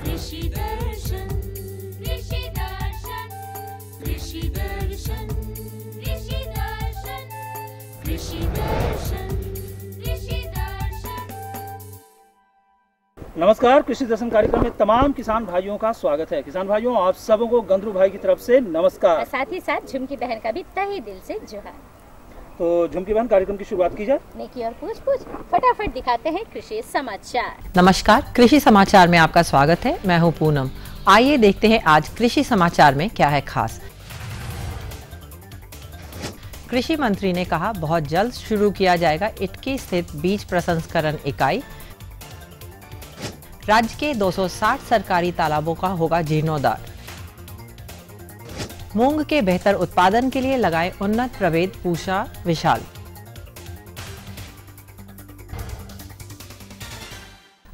कृषि दर्शन कृषि दर्शन कृषि दर्शन कृषि दर्शन कृषि दर्शन कृषि दर्शन। नमस्कार, कृषि दर्शन कार्यक्रम में तमाम किसान भाइयों का स्वागत है। किसान भाइयों, आप सबों को गंदरू भाई की तरफ से नमस्कार। और साथ ही साथ झुमकी बहन का भी तहे दिल से जोहार। तो झुमकी बहन, कार्यक्रम की शुरुआत की जाए। नेकी और पूछ पूछ फटाफट दिखाते हैं कृषि समाचार। नमस्कार, कृषि समाचार में आपका स्वागत है। मैं हूं पूनम। आइए देखते हैं आज कृषि समाचार में क्या है खास। कृषि मंत्री ने कहा, बहुत जल्द शुरू किया जाएगा इटकी स्थित बीज प्रसंस्करण इकाई। राज्य के 260 सरकारी तालाबों का होगा जीर्णोद्धार। मूंग के बेहतर उत्पादन के लिए लगाएं उन्नत प्रभेद पूषा विशाल।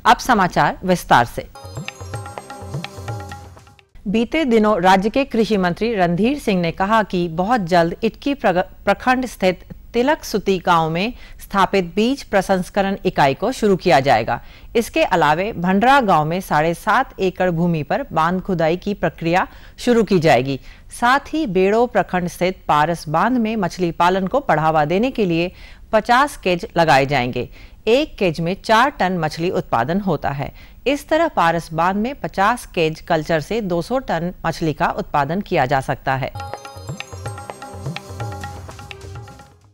अब समाचार विस्तार से। बीते दिनों राज्य के कृषि मंत्री रणधीर सिंह ने कहा कि बहुत जल्द इटकी प्रखंड स्थित तिलक सुती गांव में स्थापित बीज प्रसंस्करण इकाई को शुरू किया जाएगा। इसके अलावे भंडरा गांव में 7.5 एकड़ भूमि पर बांध खुदाई की प्रक्रिया शुरू की जाएगी। साथ ही बेड़ो प्रखंड स्थित पारस बांध में मछली पालन को बढ़ावा देने के लिए 50 केज लगाए जाएंगे। एक केज में 4 टन मछली उत्पादन होता है। इस तरह पारस बांध में 50 केज कल्चर से 200 टन मछली का उत्पादन किया जा सकता है।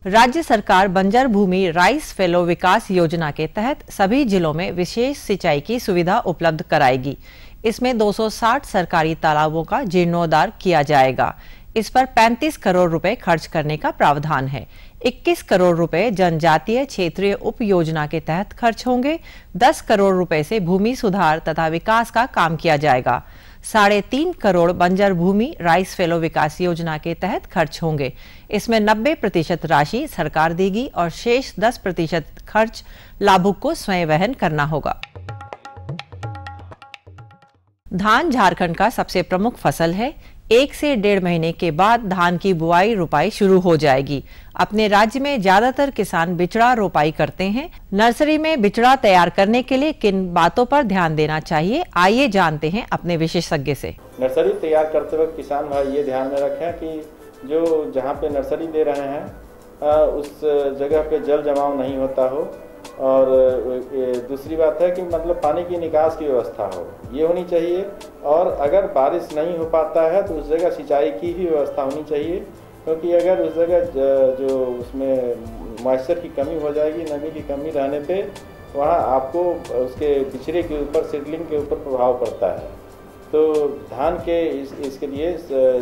राज्य सरकार बंजर भूमि राइस फेलो विकास योजना के तहत सभी जिलों में विशेष सिंचाई की सुविधा उपलब्ध कराएगी। इसमें 260 सरकारी तालाबों का जीर्णोद्धार किया जाएगा। इस पर 35 करोड़ रुपए खर्च करने का प्रावधान है। 21 करोड़ रुपए जनजातीय क्षेत्रीय उप योजना के तहत खर्च होंगे। 10 करोड़ रुपए से भूमि सुधार तथा विकास का काम किया जाएगा। 3.5 करोड़ बंजर भूमि राइस फेलो विकास योजना के तहत खर्च होंगे। इसमें 90% राशि सरकार देगी और शेष 10% खर्च लाभुक को स्वयं वहन करना होगा। धान झारखंड का सबसे प्रमुख फसल है। 1 से 1.5 महीने के बाद धान की बुआई रोपाई शुरू हो जाएगी। अपने राज्य में ज्यादातर किसान बिचड़ा रोपाई करते हैं। नर्सरी में बिचड़ा तैयार करने के लिए किन बातों पर ध्यान देना चाहिए, आइए जानते हैं अपने विशेषज्ञ से। नर्सरी तैयार करते वक्त किसान भाई ये ध्यान में रखें कि जो जहाँ पे नर्सरी दे रहे हैं उस जगह पे जल जमाव नहीं होता हो, और दूसरी बात है कि मतलब पानी की निकास की व्यवस्था हो, ये होनी चाहिए। और अगर बारिश नहीं हो पाता है तो उस जगह सिंचाई की भी व्यवस्था होनी चाहिए, क्योंकि अगर उस जगह जो उसमें मॉइस्चर की कमी हो जाएगी, नमी की कमी रहने पे वहाँ आपको उसके बिचड़े के ऊपर, सीडलिंग के ऊपर प्रभाव पड़ता है। तो धान के इसके लिए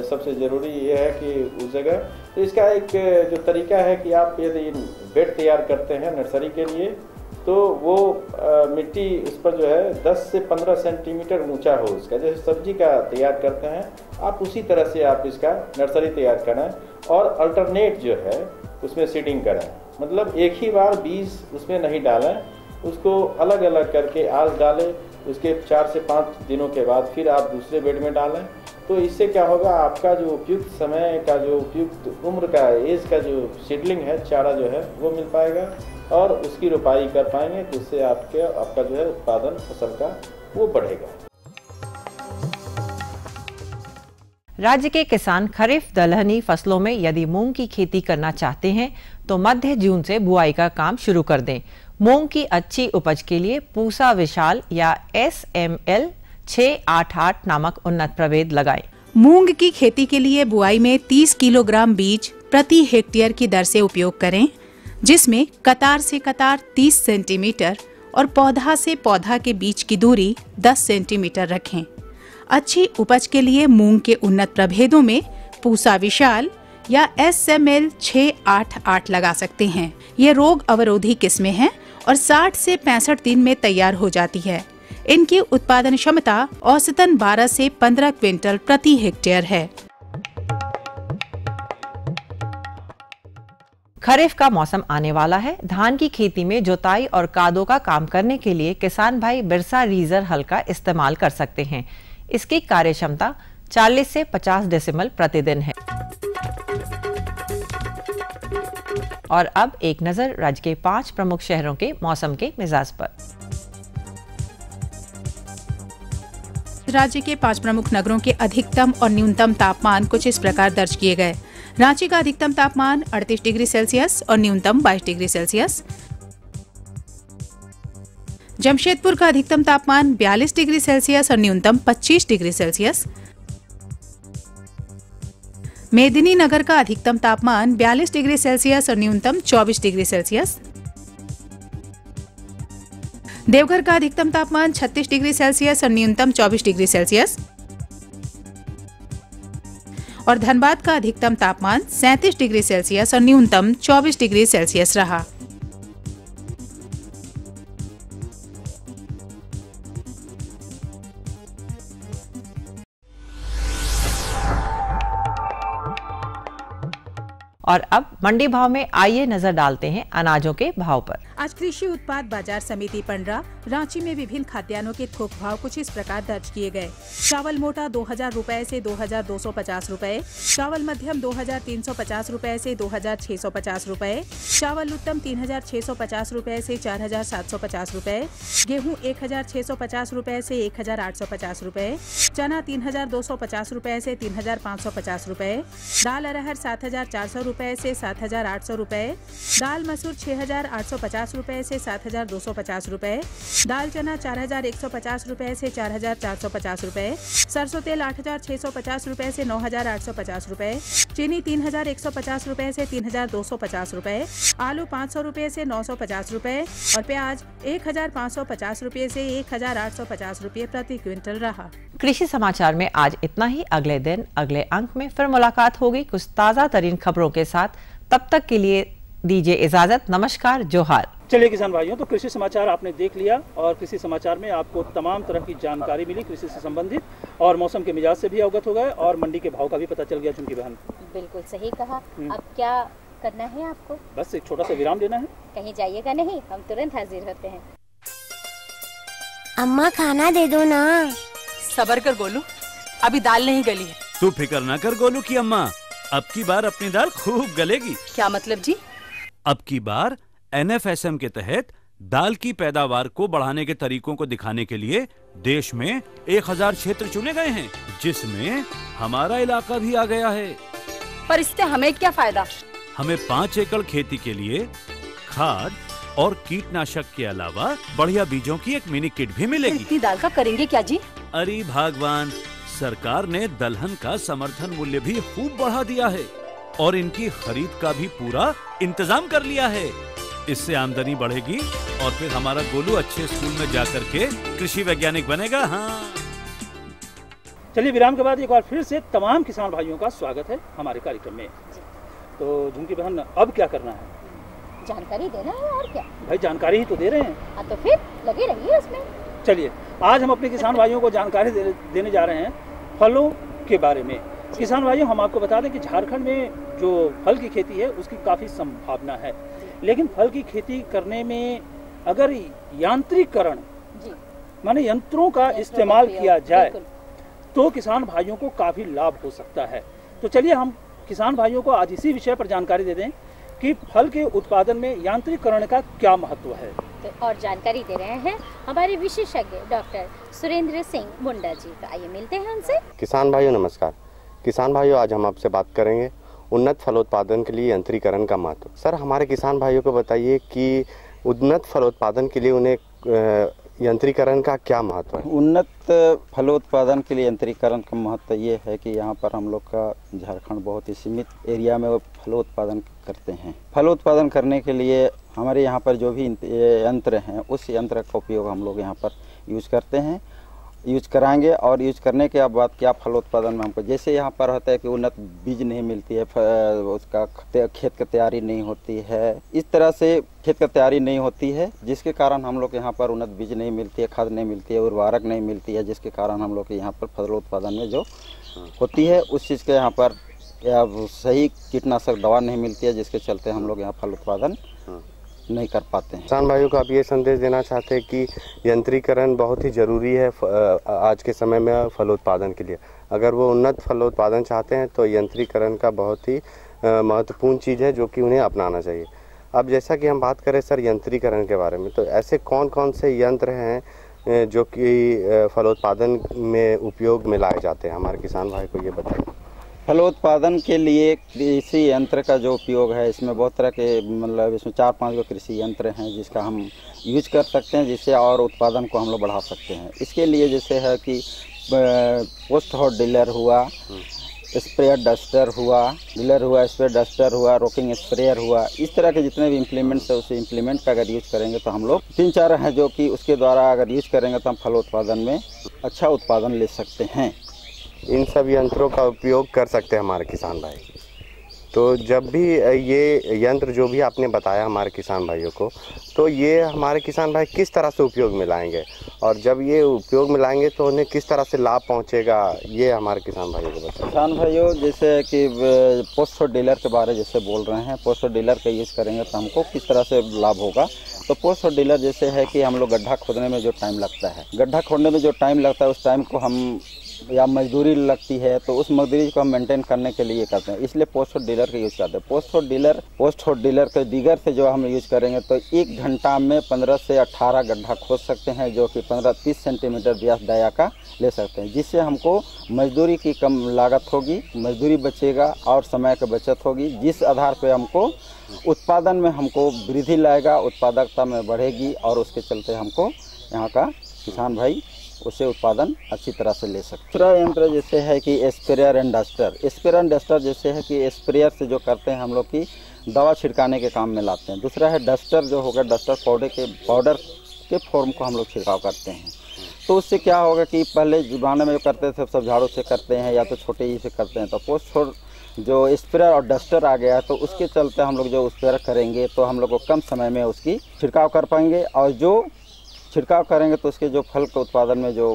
सबसे ज़रूरी ये है कि उस जगह, तो इसका एक जो तरीका है कि आप यदि बेड तैयार करते हैं नर्सरी के लिए, तो वो मिट्टी उस पर जो है 10 से 15 सेंटीमीटर ऊंचा हो उसका, जैसे सब्जी का तैयार करते हैं आप उसी तरह से आप इसका नर्सरी तैयार करें। और अल्टरनेट जो है उसमें सीडिंग करें, मतलब एक ही बार बीज उसमें नहीं डालें, उसको अलग अलग करके आज डालें, उसके 4 से 5 दिनों के बाद फिर आप दूसरे बेड में डालें। तो इससे क्या होगा, आपका जो उपयुक्त समय का, जो उपयुक्त उम्र का, एज का जो सीडलिंग है, चारा जो है वो मिल पाएगा और उसकी रोपाई कर पाएंगे, तो उससे आपका जो है उत्पादन फसल का वो बढ़ेगा। राज्य के किसान खरीफ दलहनी फसलों में यदि मूंग की खेती करना चाहते हैं तो मध्य जून से बुआई का काम शुरू कर दें। मूंग की अच्छी उपज के लिए पूसा विशाल या SML 688 नामक उन्नत प्रभेद लगाएं। मूंग की खेती के लिए बुआई में 30 किलोग्राम बीज प्रति हेक्टेयर की दर से उपयोग करें, जिसमें कतार से कतार 30 सेंटीमीटर और पौधा से पौधा के बीच की दूरी 10 सेंटीमीटर रखें। अच्छी उपज के लिए मूंग के उन्नत प्रभेदों में पूसा विशाल या SML 688 लगा सकते हैं। ये रोग अवरोधी किस्में हैं और 60 से 65 दिन में तैयार हो जाती है। इनकी उत्पादन क्षमता औसतन 12 से 15 क्विंटल प्रति हेक्टेयर है। खरीफ का मौसम आने वाला है। धान की खेती में जुताई और कादो का काम करने के लिए किसान भाई बिरसा रीजर हल का इस्तेमाल कर सकते हैं। इसकी कार्य क्षमता 40 से 50 डेसिमल प्रतिदिन है। और अब एक नजर राज्य के 5 प्रमुख शहरों के मौसम के मिजाज पर। राज्य के 5 प्रमुख नगरों के अधिकतम और न्यूनतम तापमान कुछ इस प्रकार दर्ज किए गए। रांची का अधिकतम तापमान 38 डिग्री सेल्सियस और न्यूनतम 22 डिग्री सेल्सियस। जमशेदपुर का अधिकतम तापमान 42 डिग्री सेल्सियस और न्यूनतम 25 डिग्री सेल्सियस। मेदिनीनगर का अधिकतम तापमान 42 डिग्री सेल्सियस और न्यूनतम 24 डिग्री सेल्सियस। देवघर का अधिकतम तापमान 36 डिग्री सेल्सियस और न्यूनतम 24 डिग्री सेल्सियस और धनबाद का अधिकतम तापमान 37 डिग्री सेल्सियस और न्यूनतम 24 डिग्री सेल्सियस रहा। और अब मंडी भाव में आइए नजर डालते हैं अनाजों के भाव पर। आज कृषि उत्पाद बाजार समिति पंडरा रांची में विभिन्न खाद्यान्नों के थोक भाव कुछ इस प्रकार दर्ज किए गए। चावल मोटा 2000 रुपए से 2250 रुपए, चावल मध्यम 2350 रुपए से 2650 रुपए, चावल उत्तम 3650 रुपए से 4750 रुपए, गेहूं 1650 रुपए से 1850 रुपए, चना 3250 रुपए से 3550 रुपए, दाल अरहर 7400 रुपए से 7800 रुपए, दाल मसूर 6850 रुपए से 7250 रुपए, दाल चना 4150 रुपए से 4450 रुपए, सरसों तेल 8650 रुपए से 9850 रुपए, चीनी 3150 रुपए से 3250 रुपए, आलू 500 रुपए से 950 रुपए और प्याज 1550 रुपए से 1850 रुपए प्रति क्विंटल रहा। कृषि समाचार में आज इतना ही। अगले दिन अगले अंक में फिर मुलाकात होगी कुछ ताजा तरीन खबरों के साथ। तब तक के लिए दीजिए इजाजत। नमस्कार, जोहार। चलिए किसान भाइयों, तो कृषि समाचार आपने देख लिया और कृषि समाचार में आपको तमाम तरह की जानकारी मिली कृषि से संबंधित, और मौसम के मिजाज से भी अवगत हो गए और मंडी के भाव का भी पता चल गया। चुनकी बहन, बिल्कुल सही कहा। अब क्या करना है आपको? बस एक छोटा सा विराम लेना है। कहीं जाइएगा नहीं, हम तुरंत हाजिर होते हैं। अम्मा खाना दे दो ना। सबर कर गोलू, अभी दाल नहीं गली है। तू फिक्र ना कर गोलू की अम्मा, अब की बार अपनी दाल खूब गलेगी। क्या मतलब जी? अब की बार NFSM के तहत दाल की पैदावार को बढ़ाने के तरीकों को दिखाने के लिए देश में 1000 क्षेत्र चुने गए हैं, जिसमें हमारा इलाका भी आ गया है। पर इससे हमें क्या फायदा? हमें 5 एकड़ खेती के लिए खाद और कीटनाशक के अलावा बढ़िया बीजों की एक मिनी किट भी मिलेगी। इतनी दाल का करेंगे क्या जी? अरे भगवान, सरकार ने दलहन का समर्थन मूल्य भी खूब बढ़ा दिया है और इनकी खरीद का भी पूरा इंतजाम कर लिया है। इससे आमदनी बढ़ेगी और फिर हमारा गोलू अच्छे स्कूल में जाकर के कृषि वैज्ञानिक बनेगा। हाँ, चलिए विराम के बाद एक बार फिर से तमाम किसान भाइयों का स्वागत है हमारे कार्यक्रम में। तो झुमकी बहन, अब क्या करना है? जानकारी देना है और क्या भाई, जानकारी ही तो दे रहे हैं। हाँ, तो फिर लगे रहिए उसमें। चलिए आज हम अपने किसान भाइयों को जानकारी देने जा रहे हैं फलों के बारे में। किसान भाइयों, हम आपको बता दें कि झारखंड में जो फल की खेती है उसकी काफ़ी संभावना है, लेकिन फल की खेती करने में अगर यांत्रिकरण माने यंत्रों का इस्तेमाल किया जाए तो किसान भाइयों को काफ़ी लाभ हो सकता है। तो चलिए हम किसान भाइयों को आज इसी विषय पर जानकारी दे दें कि फल के उत्पादन में यांत्रिकरण का क्या महत्व है। तो और जानकारी दे रहे हैं हमारे विशेषज्ञ डॉक्टर सुरेंद्र सिंह मुंडा जी। तो आइए मिलते हैं उनसे। किसान भाइयों नमस्कार। किसान भाइयों, आज हम आपसे बात करेंगे उन्नत फलोत्पादन के लिए यंत्रीकरण का महत्व। सर, हमारे किसान भाइयों को बताइए कि उन्नत फलोत्पादन के लिए उन्हें यंत्रीकरण का क्या महत्व है? उन्नत फलोत्पादन के लिए यंत्रीकरण का महत्व ये है कि यहाँ पर हम लोग का झारखंड बहुत ही सीमित एरिया में वो फलोत्पादन करते हैं। फलोत्पादन करने के लिए हमारे यहाँ पर जो भी यंत्र हैं उस यंत्र का उपयोग हम लोग यहाँ पर यूज करते हैं, यूज कराएंगे। और यूज करने के बाद क्या फलोत्पादन में हमको जैसे यहाँ पर होता है कि उन्नत बीज नहीं मिलती है, उसका खेत की तैयारी नहीं होती है, इस तरह से खेत की तैयारी नहीं होती है, जिसके कारण हम लोग यहाँ पर उन्नत बीज नहीं मिलती है, खाद नहीं मिलती है, उर्वरक नहीं मिलती है, जिसके कारण हम लोग यहाँ पर फलोत्पादन में जो होती है उस चीज़ के यहाँ पर या सही कीटनाशक दवा नहीं मिलती है, जिसके चलते हम लोग यहाँ फलोत्पादन नहीं कर पाते हैं। किसान भाइयों को आप ये संदेश देना चाहते हैं कि यंत्रीकरण बहुत ही ज़रूरी है आज के समय में फलोत्पादन के लिए। अगर वो उन्नत फलोत्पादन चाहते हैं तो यंत्रीकरण का बहुत ही महत्वपूर्ण चीज़ है जो कि उन्हें अपनाना चाहिए। अब जैसा कि हम बात करें सर यंत्रीकरण के बारे में, तो ऐसे कौन कौन से यंत्र हैं जो कि फलोत्पादन में उपयोग में लाए जाते हैं, हमारे किसान भाई को ये बताइए। फलोत्पादन के लिए कृषि यंत्र का जो उपयोग है, इसमें बहुत तरह के मतलब इसमें 4-5 गो कृषि यंत्र हैं जिसका हम यूज कर सकते हैं, जिससे और उत्पादन को हम लोग बढ़ा सकते हैं। इसके लिए जैसे है कि पोस्ट हॉट ड्रिलर हुआ, स्प्रेयर डस्टर हुआ, स्प्रेयर डस्टर हुआ, रोकिंग स्प्रेयर हुआ, इस तरह के जितने भी इम्प्लीमेंट्स है, उस इम्प्लीमेंट का अगर यूज करेंगे तो हम लोग 3-4 हैं जो कि उसके द्वारा अगर यूज करेंगे तो हम फलोत्पादन में अच्छा उत्पादन ले सकते हैं। इन सब यंत्रों का उपयोग कर सकते हैं हमारे किसान भाई। तो जब भी ये यंत्र जो भी आपने बताया हमारे किसान भाइयों को, तो ये हमारे किसान भाई किस तरह से उपयोग में लाएंगे, और जब ये उपयोग में लाएंगे तो उन्हें किस तरह से लाभ पहुंचेगा, ये हमारे किसान भाइयों को बताएं। किसान भाइयों, जैसे कि पोस्ट डीलर के बारे जैसे बोल रहे हैं, पोस्ट डीलर का यूज़ करेंगे तो हमको किस तरह से लाभ होगा। तो पोस्ट डीलर जैसे है कि हम लोग गड्ढा खोदने में जो टाइम लगता है, गड्ढा खोदने में जो टाइम लगता है उस टाइम को हम या मजदूरी लगती है, तो उस मजदूरी को हम मेंटेन करने के लिए करते हैं, इसलिए पोस्ट डीलर का यूज़ करते हैं। पोस्ट डीलर के दिगर से जो हम यूज़ करेंगे तो 1 घंटा में 15 से 18 गड्ढा खोद सकते हैं, जो कि 15-30 सेंटीमीटर व्यास दाया का ले सकते हैं, जिससे हमको मजदूरी की कम लागत होगी, मजदूरी बचेगा और समय की बचत होगी, जिस आधार पर हमको उत्पादन में हमको वृद्धि लाएगा, उत्पादकता में बढ़ेगी, और उसके चलते हमको यहाँ का किसान भाई उससे उत्पादन अच्छी तरह से ले सकते हैं। दूसरा यंत्र जैसे है कि sprayer and duster. Sprayer and duster जैसे है कि स्प्रेयर से जो करते हैं हम लोग की दवा छिड़काने के काम में लाते हैं। दूसरा है डस्टर, जो होगा डस्टर पाउडर के फॉर्म को हम लोग छिड़काव करते हैं। तो उससे क्या होगा कि पहले ज़माने में जो करते थे सब झाड़ू से करते हैं या तो छोटे ही से करते हैं, तो पोस्ट जो स्प्रेयर और डस्टर आ गया, तो उसके चलते हम लोग जो स्प्रेयर करेंगे तो हम लोग को कम समय में उसकी छिड़काव कर पाएंगे, और जो छिड़काव करेंगे तो उसके जो फल के उत्पादन में जो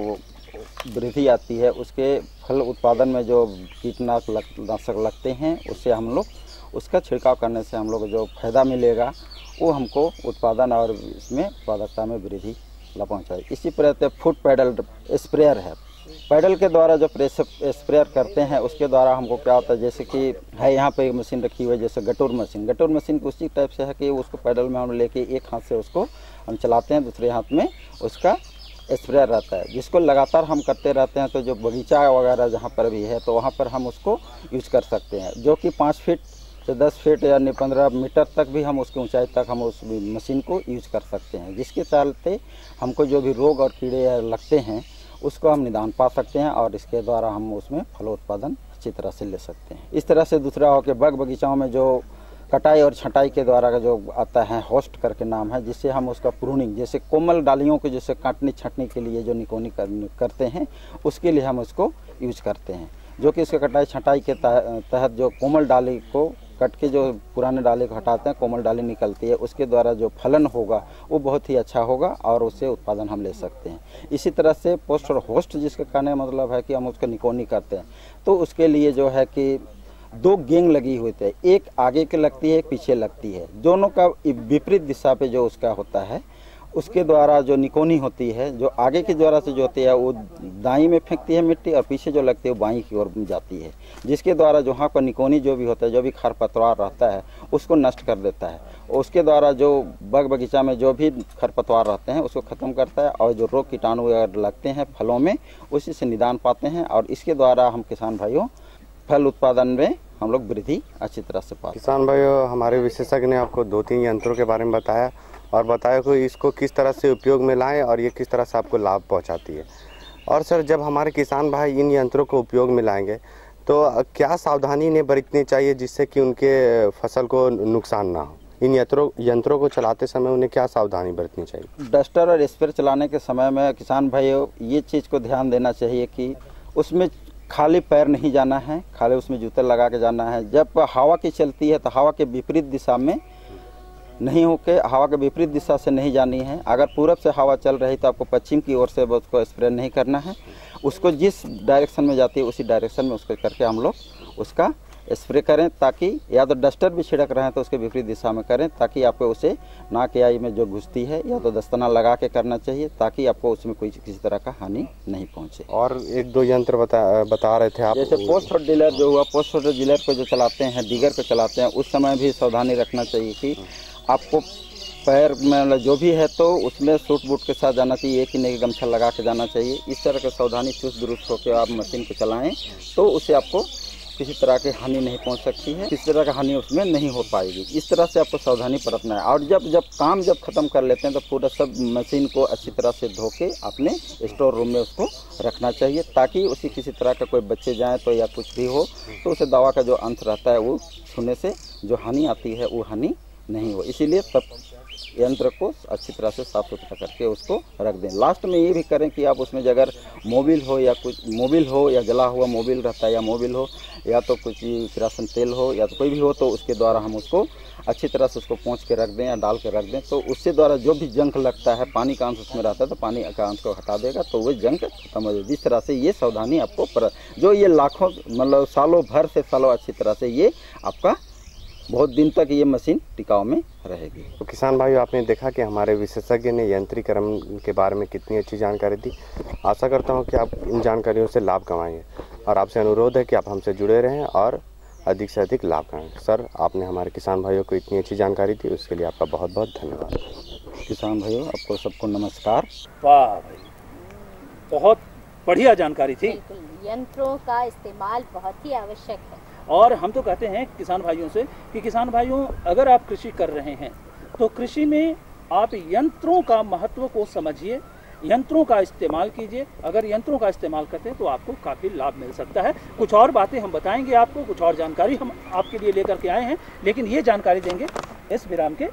वृद्धि आती है, उसके फल उत्पादन में जो कीटनाशक लगते हैं, उससे हम लोग उसका छिड़काव करने से हम लोग जो फायदा मिलेगा वो हमको उत्पादन और इसमें उत्पादकता में वृद्धि ला पहुँचाए। इसी प्रकार फुट पैडल स्प्रेयर है। पैडल के द्वारा जो स्प्रेयर करते हैं उसके द्वारा हमको क्या होता है, जैसे कि है यहाँ पे एक मशीन रखी हुई है जैसे गटूर मशीन उसी टाइप से है कि उसको पैडल में हम लेके एक हाथ से उसको हम चलाते हैं, दूसरे हाथ में उसका स्प्रेयर रहता है, जिसको लगातार हम करते रहते हैं। तो जो बगीचा वगैरह जहाँ पर भी है तो वहाँ पर हम उसको यूज कर सकते हैं, जो कि 5 फीट से 10 फीट यानी 15 मीटर तक भी हम उसकी ऊंचाई तक हम उस मशीन को यूज कर सकते हैं, जिसके चलते हमको जो भी रोग और कीड़े लगते हैं उसको हम निदान पा सकते हैं, और इसके द्वारा हम उसमें फलोत्पादन अच्छी तरह से ले सकते हैं। इस तरह से दूसरा हो कि बगीचाओं में जो कटाई और छटाई के द्वारा का जो आता है, होस्ट करके नाम है, जिससे हम उसका प्रूनिंग, जैसे कोमल डालियों को जैसे काटने छटने के लिए जो निकोनी करते हैं, उसके लिए हम उसको यूज करते हैं, जो कि इसके कटाई छटाई के तहत जो कोमल डाली को कट के जो पुराने डाली को हटाते हैं, कोमल डाली निकलती है, उसके द्वारा जो फलन होगा वो बहुत ही अच्छा होगा और उससे उत्पादन हम ले सकते हैं। इसी तरह से पोस्ट और होस्ट, जिसका कहने का मतलब है कि हम उसका निकोनी करते हैं, तो उसके लिए जो है कि 2 गेंग लगी हुई है, एक आगे के लगती है, एक पीछे लगती है, दोनों का विपरीत दिशा पे जो उसका होता है, उसके द्वारा जो निकोनी होती है, जो आगे के द्वारा से जो होती है वो दाईं में फेंकती है मिट्टी, और पीछे जो लगती है वो बाईं की ओर जाती है, जिसके द्वारा जो वहाँ पर निकोनी जो भी होता है, जो भी खरपतवार रहता है उसको नष्ट कर देता है। उसके द्वारा जो बगीचा में जो भी खरपतवार रहते हैं उसको ख़त्म करता है, और जो रोग कीटाणु अगर लगते हैं फलों में उसी से निदान पाते हैं, और इसके द्वारा हम किसान भाइयों फल उत्पादन में हम लोग वृद्धि अच्छी तरह से पाते हैं। किसान भाइयों, हमारे विशेषज्ञ ने आपको 2-3 यंत्रों के बारे में बताया, और बताया कि इसको किस तरह से उपयोग में लाएं और ये किस तरह से आपको लाभ पहुंचाती है। और सर, जब हमारे किसान भाई इन यंत्रों को उपयोग में लाएंगे तो क्या सावधानी इन्हें बरतनी चाहिए जिससे कि उनके फसल को नुकसान ना हो? इन यंत्रों को चलाते समय उन्हें क्या सावधानी बरतनी चाहिए? डस्टर और स्प्रे चलाने के समय में किसान भाइयों ये चीज़ को ध्यान देना चाहिए कि उसमें खाली पैर नहीं जाना है, खाली उसमें जूते लगा के जाना है। जब हवा की चलती है तो हवा के विपरीत दिशा में नहीं होके, हवा के विपरीत दिशा से नहीं जानी है। अगर पूरब से हवा चल रही तो आपको पश्चिम की ओर से उसको स्प्रे नहीं करना है, उसको जिस डायरेक्शन में जाती है उसी डायरेक्शन में उसको करके हम लोग उसका स्प्रे करें, ताकि या तो डस्टर भी छिड़क रहे हैं तो उसके विपरीत दिशा में करें, ताकि आपको उसे नाक या आई में जो घुसती है या तो दस्ताना लगा के करना चाहिए, ताकि आपको उसमें कोई किसी तरह का हानि नहीं पहुंचे। और 1-2 यंत्र बता रहे थे आप, जैसे पोस्ट हॉट डीलर जो हुआ, पोस्ट हॉट डीलर को जो चलाते हैं, डिगर को चलाते हैं, उस समय भी सावधानी रखना चाहिए कि आपको पैर में जो भी है तो उसमें सूट बूट के साथ जाना चाहिए, एक ही नहीं गमछा लगा के जाना चाहिए। इस तरह के सावधानी चुस्त दुरुस्त होकर आप मशीन को चलाएं तो उससे आपको किसी तरह की हानि नहीं पहुंच सकती है, किसी तरह की हानि उसमें नहीं हो पाएगी। इस तरह से आपको सावधानी बरतना है। और जब काम ख़त्म कर लेते हैं तो पूरा सब मशीन को अच्छी तरह से धो के अपने स्टोर रूम में उसको रखना चाहिए, ताकि उसी किसी तरह का कोई बच्चे जाएँ तो या कुछ भी हो तो उसे दवा का जो अंश रहता है वो छूने से जो हानि आती है वो हानि नहीं हो। इसीलिए तब यंत्र को अच्छी तरह से साफ सुथरा करके उसको रख दें। लास्ट में ये भी करें कि आप उसमें अगर मोबिल हो या कुछ मोबिल हो या जला हुआ मोबिल रहता है या मोबिल हो या तो कुछ किरासन तेल हो या तो कोई भी हो तो उसके द्वारा हम उसको अच्छी तरह से उसको पोंछ के रख दें या डाल के रख दें, तो उससे द्वारा जो भी जंक लगता है, पानी का अंश उसमें रहता है तो पानी का अंश को हटा देगा तो वो जंक खत्म हो जाएगी। इस तरह से ये सावधानी आपको जो ये लाखों मतलब सालों भर से सालों अच्छी तरह से ये आपका बहुत दिन तक ये मशीन टिकाऊ में रहेगी। तो किसान भाई, आपने देखा कि हमारे विशेषज्ञ ने यंत्रीकरण के बारे में कितनी अच्छी जानकारी दी। आशा करता हूं कि आप इन जानकारियों से लाभ कमाएंगे और आपसे अनुरोध है कि आप हमसे जुड़े रहें और अधिक से अधिक लाभ कमाएं। सर, आपने हमारे किसान भाइयों को इतनी अच्छी जानकारी दी, उसके लिए आपका बहुत बहुत धन्यवाद। किसान भाइयों, आपको सबको नमस्कार। वाह भाई, बहुत बढ़िया जानकारी थी। बिल्कुल, यंत्रों का इस्तेमाल बहुत ही आवश्यक है। और हम तो कहते हैं किसान भाइयों से कि किसान भाइयों, अगर आप कृषि कर रहे हैं तो कृषि में आप यंत्रों का महत्व को समझिए, यंत्रों का इस्तेमाल कीजिए। अगर यंत्रों का इस्तेमाल करते हैं तो आपको काफ़ी लाभ मिल सकता है। कुछ और बातें हम बताएंगे आपको, कुछ और जानकारी हम आपके लिए लेकर के आए हैं, लेकिन ये जानकारी देंगे इस विराम के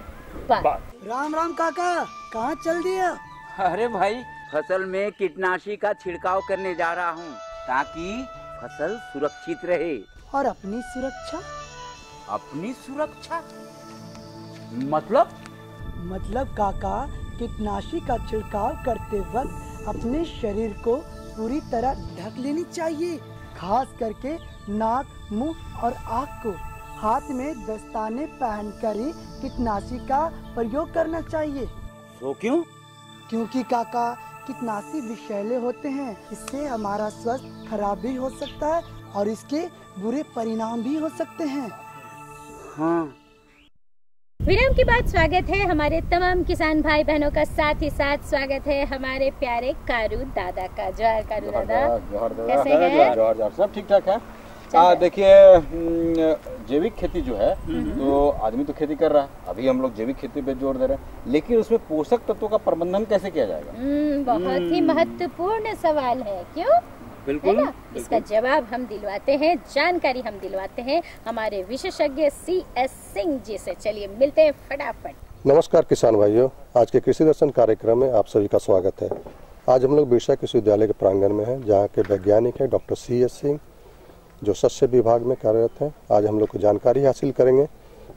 बाद। राम राम काका, कहाँ चल दिया? अरे भाई, फसल में कीटनाशी का छिड़काव करने जा रहा हूँ ताकि फसल सुरक्षित रहे। और अपनी सुरक्षा? अपनी सुरक्षा मतलब काका, कीटनाशी का छिड़काव करते वक्त अपने शरीर को पूरी तरह ढक लेनी चाहिए, खास करके नाक, मुंह और आँख को। हाथ में दस्ताने पहनकर ही कीटनाशी का प्रयोग करना चाहिए। तो क्यों? क्योंकि काका, कीटनाशी विषैले होते हैं, इससे हमारा स्वास्थ्य खराब भी हो सकता है और इसके बुरे परिणाम भी हो सकते हैं। हाँ। विराम के बाद स्वागत है हमारे तमाम किसान भाई बहनों का, साथ ही साथ स्वागत है हमारे प्यारे कारू दादा का। जोहार कारू दादा, कैसे हैं? जोहार, सब ठीक ठाक है। देखिए, जैविक खेती जो है तो आदमी तो खेती कर रहा है, अभी हम लोग जैविक खेती पे जोर दे रहे हैं, लेकिन उसमें पोषक तत्वों का प्रबंधन कैसे किया जाएगा? बहुत ही महत्वपूर्ण सवाल है, क्यों? बिल्कुल, इसका जवाब हम दिलवाते हैं, जानकारी हम दिलवाते हैं हमारे विशेषज्ञ CS सिंह जी से। चलिए मिलते हैं फटाफट। नमस्कार किसान भाइयों, आज के कृषि दर्शन कार्यक्रम में आप सभी का स्वागत है। आज हम लोग बिरसा कृषि विद्यालय के प्रांगण में हैं, जहाँ के वैज्ञानिक हैं डॉक्टर CS सिंह, जो शस्य विभाग में कार्यरत हैं। आज हम लोग को जानकारी हासिल करेंगे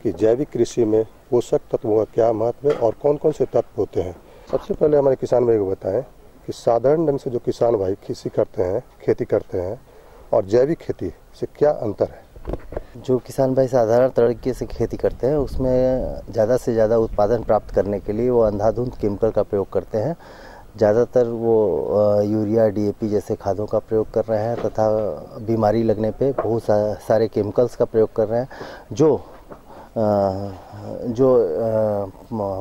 कि जैविक कृषि में पोषक तत्वों का क्या महत्व है और कौन कौन से तत्व होते हैं। सबसे पहले हमारे किसान भाई को बताएं कि साधारण ढंग से जो किसान भाई खेती करते हैं और जैविक खेती से क्या अंतर है। जो किसान भाई साधारण तरीके से खेती करते हैं उसमें ज़्यादा से ज़्यादा उत्पादन प्राप्त करने के लिए वो अंधाधुंध केमिकल का प्रयोग करते हैं। ज़्यादातर वो यूरिया, DAP जैसे खादों का प्रयोग कर रहे हैं तथा बीमारी लगने पे बहुत सारे केमिकल्स का प्रयोग कर रहे हैं, जो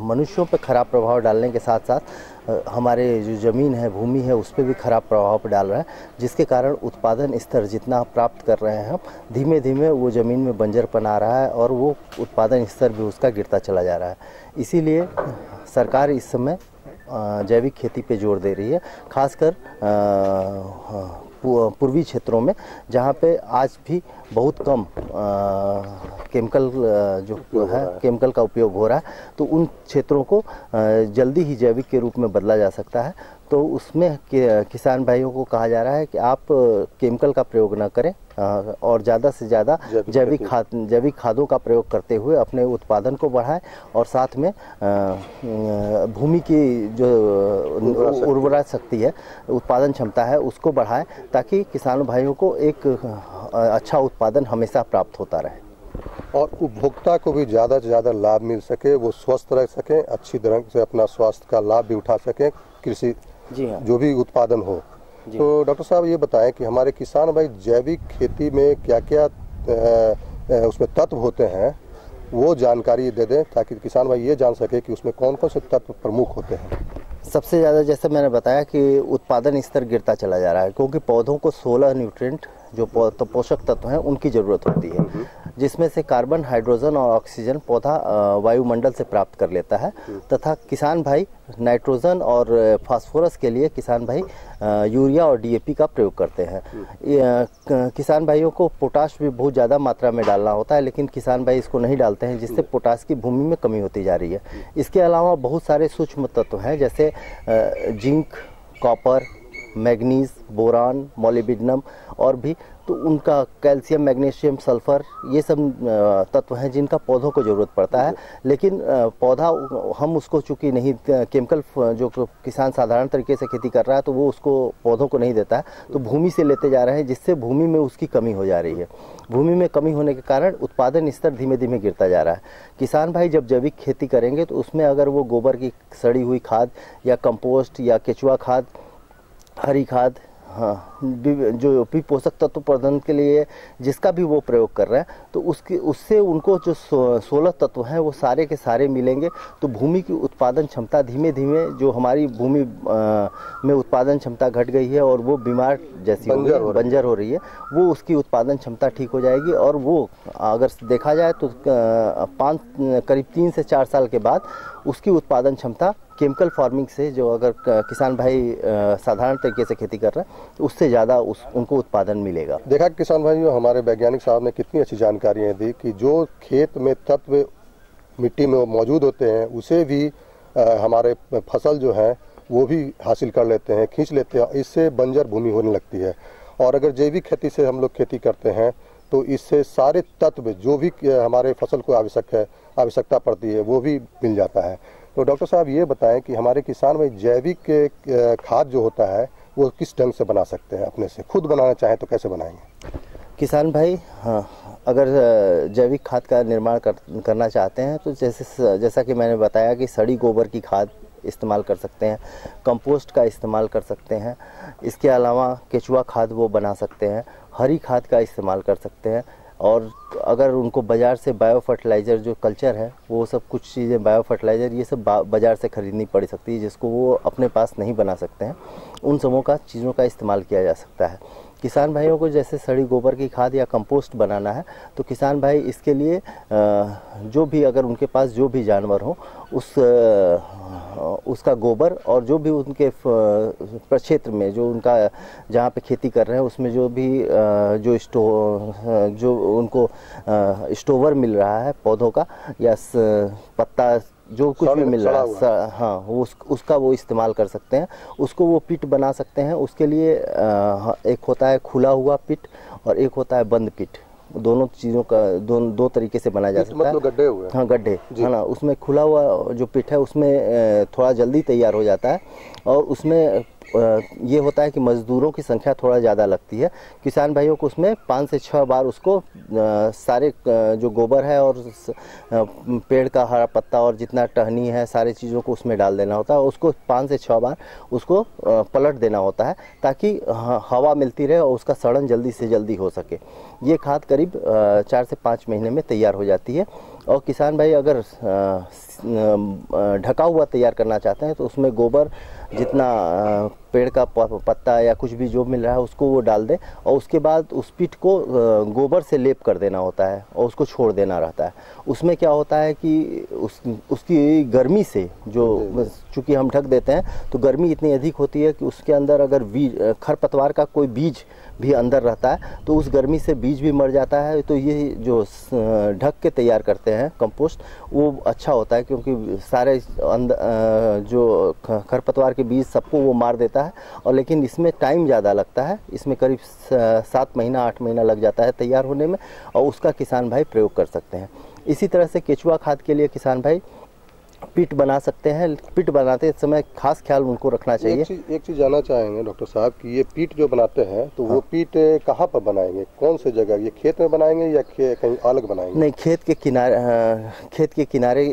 मनुष्यों पर खराब प्रभाव डालने के साथ साथ हमारे जो ज़मीन है, भूमि है, उस पर भी खराब प्रभाव डाल रहा है, जिसके कारण उत्पादन स्तर जितना प्राप्त कर रहे हैं हम, धीमे धीमे वो ज़मीन में बंजरपन आ रहा है और वो उत्पादन स्तर भी उसका गिरता चला जा रहा है। इसीलिए सरकार इस समय जैविक खेती पे जोर दे रही है, खासकर पूर्वी क्षेत्रों में, जहाँ पे आज भी बहुत कम केमिकल केमिकल का उपयोग हो रहा है। तो उन क्षेत्रों को जल्दी ही जैविक के रूप में बदला जा सकता है। तो उसमें किसान भाइयों को कहा जा रहा है कि आप केमिकल का प्रयोग न करें और ज़्यादा से ज़्यादा जैविक खादों का प्रयोग करते हुए अपने उत्पादन को बढ़ाएं और साथ में भूमि की जो उर्वरा शक्ति है, उत्पादन क्षमता है, उसको बढ़ाएं ताकि किसान भाइयों को एक अच्छा उत्पादन हमेशा प्राप्त होता रहे और उपभोक्ता को भी ज़्यादा से ज़्यादा लाभ मिल सके, वो स्वस्थ रह सकें, अच्छी तरह से अपना स्वास्थ्य का लाभ भी उठा सकें, कृषि जो भी उत्पादन हो। तो डॉक्टर साहब ये बताएं कि हमारे किसान भाई जैविक खेती में क्या क्या उसमें तत्व होते हैं वो जानकारी दे दें ताकि किसान भाई ये जान सके कि उसमें कौन कौन से तत्व प्रमुख होते हैं। सबसे ज़्यादा जैसे मैंने बताया कि उत्पादन स्तर गिरता चला जा रहा है, क्योंकि पौधों को 16 न्यूट्रिएंट जो पोषक तत्व हैं उनकी ज़रूरत होती है, जिसमें से कार्बन, हाइड्रोजन और ऑक्सीजन पौधा वायुमंडल से प्राप्त कर लेता है, तथा किसान भाई नाइट्रोजन और फास्फोरस के लिए किसान भाई यूरिया और डीएपी का प्रयोग करते हैं। किसान भाइयों को पोटाश भी बहुत ज़्यादा मात्रा में डालना होता है, लेकिन किसान भाई इसको नहीं डालते हैं, जिससे पोटाश की भूमि में कमी होती जा रही है। इसके अलावा बहुत सारे सूक्ष्म तत्व हैं, जैसे zinc, copper, manganese, boron, molybdenum और भी, तो उनका कैल्शियम, मैग्नीशियम, सल्फर, ये सब तत्व हैं जिनका पौधों को ज़रूरत पड़ता है। लेकिन पौधा हम उसको चूँकि नहीं, केमिकल जो किसान साधारण तरीके से खेती कर रहा है तो वो उसको पौधों को नहीं देता है, तो भूमि से लेते जा रहे हैं, जिससे भूमि में उसकी कमी हो जा रही है। भूमि में कमी होने के कारण उत्पादन स्तर धीमे धीमे गिरता जा रहा है। किसान भाई जब जैविक खेती करेंगे तो उसमें अगर वो गोबर की सड़ी हुई खाद या कंपोस्ट या केचुआ खाद, हरी खाद, हाँ, जो भी पोषक तत्व प्रबंधन के लिए जिसका भी वो प्रयोग कर रहे हैं, तो उससे उनको जो 16 तत्व हैं वो सारे के सारे मिलेंगे, तो भूमि की उत्पादन क्षमता धीमे धीमे, जो हमारी भूमि में उत्पादन क्षमता घट गई है और वो बीमार जैसी बंजर हो रही है, वो उसकी उत्पादन क्षमता ठीक हो जाएगी। और वो अगर देखा जाए तो करीब 3 से 4 साल के बाद उसकी उत्पादन क्षमता केमिकल फार्मिंग से, जो अगर किसान भाई साधारण तरीके से खेती कर रहे हैं, तो उससे ज़्यादा उनको उत्पादन मिलेगा। देखा किसान भाइयों, हमारे वैज्ञानिक साहब ने कितनी अच्छी जानकारियाँ दी कि जो खेत में तत्व मिट्टी में मौजूद होते हैं उसे भी हमारे फसल जो है वो भी हासिल कर लेते हैं, खींच लेते हैं, इससे बंजर भूमि होने लगती है। और अगर जैविक खेती से हम लोग खेती करते हैं तो इससे सारे तत्व जो भी हमारे फसल को आवश्यकता पड़ती है वो भी मिल जाता है। तो डॉक्टर साहब ये बताएं कि हमारे किसान भाई जैविक खाद जो होता है वो किस ढंग से बना सकते हैं, अपने से खुद बनाना चाहें तो कैसे बनाएंगे? किसान भाई अगर जैविक खाद का निर्माण करना चाहते हैं तो जैसा कि मैंने बताया कि सड़ी गोबर की खाद इस्तेमाल कर सकते हैं, कंपोस्ट का इस्तेमाल कर सकते हैं, इसके अलावा केचुआ खाद वो बना सकते हैं, हरी खाद का इस्तेमाल कर सकते हैं। और अगर उनको बाज़ार से बायो फर्टिलाइज़र जो कल्चर है वो सब कुछ चीज़ें, बायो फर्टिलाइज़र ये सब बाज़ार से ख़रीदनी पड़ सकती है, जिसको वो अपने पास नहीं बना सकते हैं, उन सबों का चीज़ों का इस्तेमाल किया जा सकता है। किसान भाइयों को जैसे सड़ी गोबर की खाद या कंपोस्ट बनाना है तो किसान भाई इसके लिए जो भी, अगर उनके पास जो भी जानवर हो उसका गोबर और जो भी उनके प्रक्षेत्र में जो उनका जहाँ पे खेती कर रहे हैं उसमें जो भी जो उनको स्टोवर मिल रहा है पौधों का या पत्ता जो कुछ भी मिल रहा है, हाँ, उसका वो इस्तेमाल कर सकते हैं, उसको वो पिट बना सकते हैं। उसके लिए एक होता है खुला हुआ पिट और एक होता है बंद पिट, दोनों चीज़ों का दो तरीके से बनाया जा सकता है। मतलब गड्ढे हुए, हाँ गड्ढे, है ना। उसमें खुला हुआ जो पिट है उसमें थोड़ा जल्दी तैयार हो जाता है और उसमें ये होता है कि मज़दूरों की संख्या थोड़ा ज़्यादा लगती है। किसान भाइयों को उसमें 5 से 6 बार उसको सारे जो गोबर है और पेड़ का हरा पत्ता और जितना टहनी है सारी चीज़ों को उसमें डाल देना होता है। उसको 5 से 6 बार उसको पलट देना होता है ताकि हवा मिलती रहे और उसका सड़न जल्दी से जल्दी हो सके। ये खाद करीब 4 से 5 महीने में तैयार हो जाती है। और किसान भाई अगर ढका हुआ तैयार करना चाहते हैं तो उसमें गोबर जितना पेड़ का पत्ता या कुछ भी जो मिल रहा है उसको वो डाल दें और उसके बाद उस पिट को गोबर से लेप कर देना होता है और उसको छोड़ देना रहता है। उसमें क्या होता है कि उसकी गर्मी से, जो चूँकि हम ढक देते हैं तो गर्मी इतनी अधिक होती है कि उसके अंदर अगर खरपतवार का कोई बीज भी अंदर रहता है तो उस गर्मी से बीज भी मर जाता है। तो ये जो ढक के तैयार करते हैं कंपोस्ट वो अच्छा होता है क्योंकि सारे जो खरपतवार के बीज सबको वो मार देता है। और लेकिन इसमें टाइम ज़्यादा लगता है, इसमें करीब 7 महीना 8 महीना लग जाता है तैयार होने में और उसका किसान भाई प्रयोग कर सकते हैं। इसी तरह से केचुआ खाद के लिए किसान भाई पिट बना सकते हैं। पिट बनाते समय खास ख्याल उनको रखना चाहिए। एक चीज जानना चाहेंगे डॉक्टर साहब कि ये पिट जो बनाते हैं तो वो पिट कहाँ पर बनाएंगे, कौन से जगह, ये खेत में बनाएंगे या कहीं अलग बनाएंगे? नहीं, खेत के किनारे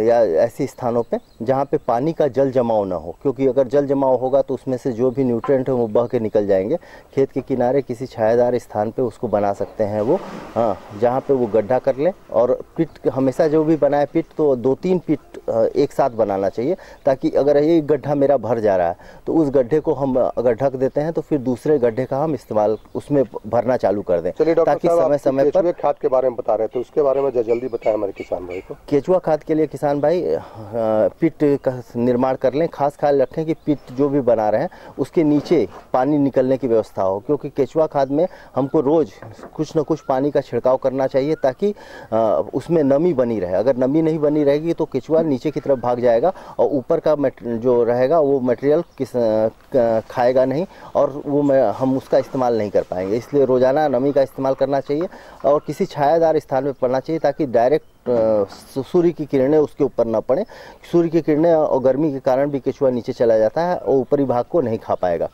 या ऐसे स्थानों पे जहाँ पे पानी का जल जमाव ना हो, क्योंकि अगर जल जमाव होगा तो उसमें से जो भी न्यूट्रिएंट है वो बह के निकल जाएंगे। खेत के किनारे किसी छायादार स्थान पे उसको बना सकते हैं वो, हाँ, जहाँ पे वो गड्ढा कर ले। और पिट हमेशा जो भी बनाए पिट तो 2-3 पिट एक साथ बनाना चाहिए, ताकि अगर ये गड्ढा मेरा भर जा रहा है तो उस गड्ढे को हम अगर ढक देते हैं तो फिर दूसरे गड्ढे का हम इस्तेमाल उसमें भरना चालू कर दें। ताकि समय समय पर खाद के बारे में बता रहे थे, उसके बारे में जल्दी बताएं हमारे किसान भाई को। केचुआ खाद के लिए किसान भाई पिट का निर्माण कर लें। खास ख्याल रखें कि पिट जो भी बना रहे हैं उसके नीचे पानी निकलने की व्यवस्था हो, क्योंकि केचुआ खाद में हमको रोज कुछ न कुछ पानी का छिड़काव करना चाहिए ताकि उसमें नमी बनी रहे। अगर नमी नहीं बनी रहेगी तो केचुआ नीचे की तरफ भाग जाएगा और ऊपर का जो रहेगा वो मटेरियल खाएगा नहीं और वो हम उसका इस्तेमाल नहीं कर पाएंगे। इसलिए रोजाना नमी का इस्तेमाल करना चाहिए और किसी छायादार स्थान में पड़ना चाहिए ताकि डायरेक्ट सूर्य की किरणें उसके ऊपर ना पड़े। सूर्य की किरणें और गर्मी के कारण भी केचुआ नीचे चला जाता है और ऊपरी भाग को नहीं खा पाएगा।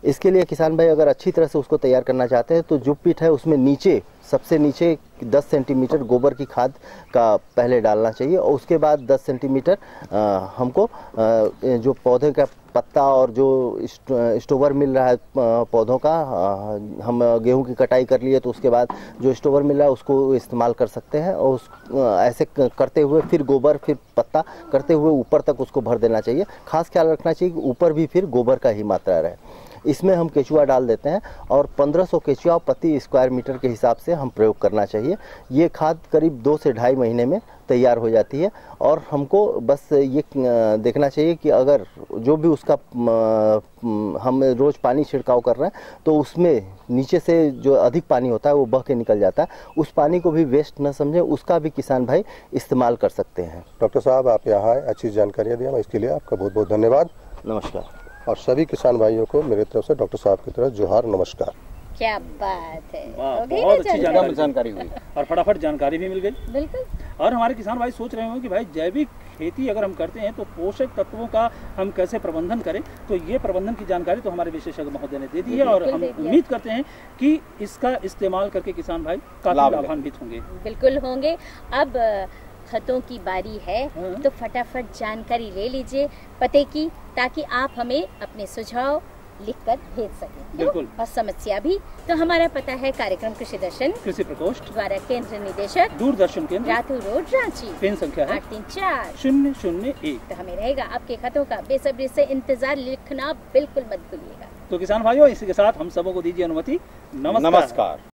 इसके लिए किसान भाई अगर अच्छी तरह से उसको तैयार करना चाहते हैं तो जो पिट है उसमें नीचे सबसे नीचे 10 सेंटीमीटर गोबर की खाद का पहले डालना चाहिए और उसके बाद 10 सेंटीमीटर हमको जो पौधे का पत्ता और जो स्टोवर मिल रहा है पौधों का, हम गेहूं की कटाई कर लिए तो उसके बाद जो स्टोवर मिल रहा है उसको इस्तेमाल कर सकते हैं और ऐसे करते हुए फिर गोबर फिर पत्ता करते हुए ऊपर तक उसको भर देना चाहिए। खास ख्याल रखना चाहिए कि ऊपर भी फिर गोबर का ही मात्रा रहे। इसमें हम केचुआ डाल देते हैं और 1500 केचुआ प्रति स्क्वायर मीटर के हिसाब से हम प्रयोग करना चाहिए। ये खाद करीब 2 से ढाई महीने में तैयार हो जाती है और हमको बस ये देखना चाहिए कि अगर जो भी उसका हम रोज़ पानी छिड़काव कर रहे हैं तो उसमें नीचे से जो अधिक पानी होता है वो बह के निकल जाता है। उस पानी को भी वेस्ट न समझें, उसका भी किसान भाई इस्तेमाल कर सकते हैं। डॉक्टर साहब आप यहाँ अच्छी जानकारियाँ दी, इसके लिए आपका बहुत बहुत धन्यवाद। नमस्कार। और सभी किसान भाइयों को मेरी तरफ से डॉक्टर साहब की तरफ जोहार, नमस्कार। क्या बात है, बहुत अच्छी जानकारी हुई और फटाफट जानकारी भी मिल गई। बिल्कुल। और हमारे किसान भाई सोच रहे होंगे कि भाई जैविक खेती अगर हम करते हैं तो पोषक तत्वों का हम कैसे प्रबंधन करें, तो ये प्रबंधन की जानकारी तो हमारे विशेषज्ञ महोदय ने दे दी है और हम उम्मीद करते हैं कि इसका इस्तेमाल करके किसान भाई काफी लाभान्वित होंगे। बिल्कुल होंगे। अब खतों की बारी है तो फटाफट जानकारी ले लीजिए पते की, ताकि आप हमें अपने सुझाव लिखकर भेज सकें। बिल्कुल। और समस्या भी। तो हमारा पता है कार्यक्रम कृषि दर्शन कृषि प्रकोष्ठ द्वारा केंद्र निदेशक दूरदर्शन केंद्र राथू रोड रांची। पेन संख्या है 834-001। तो हमें रहेगा आपके खतों का बेसब्री से इंतजार, लिखना बिल्कुल मत भूलिएगा। तो किसान भाइयों इसी के साथ हम सबों को दीजिए अनुमति। नमस्कार।